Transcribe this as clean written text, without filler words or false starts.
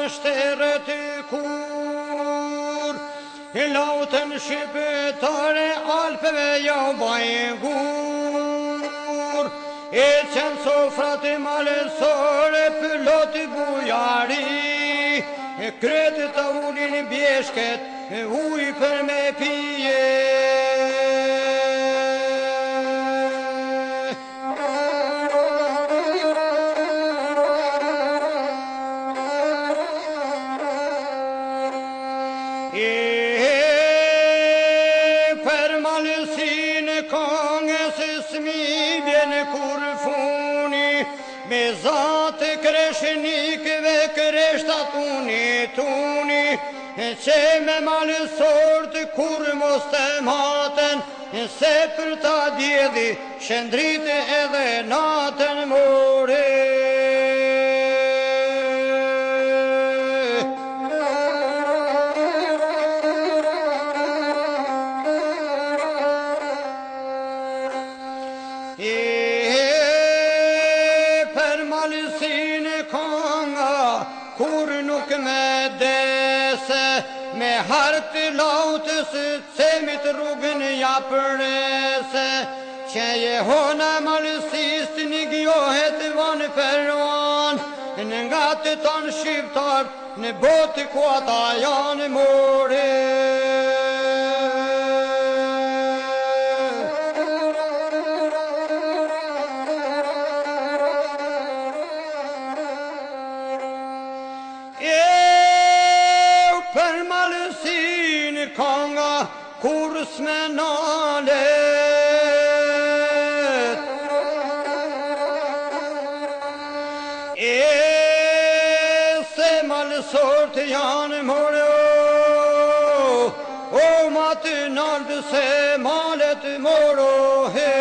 shterët kur, lautën shqiptare Alpeve ja bajnë gur, e qenë sofrat e malësore pëlloti bujari, kretë të ullin bjeshket, uj për me pije. Per malësin kongës smidjen kur funi, me zatë kreshnikve kreshtat tuni, që me malësort kur mos të maten, se për ta djedhi shëndrit edhe natën more. Per malësin konga, kur nuk me dese, me hartë lautës cemit rrugën ja përrese, që jehona malësist një gjohet vanë përvan, në nga të tanë shqiptar, në botë ku ata janë more. Per malësin konga, kur s'me nalet, se malësort janë more, o matë naltë se malet moro he.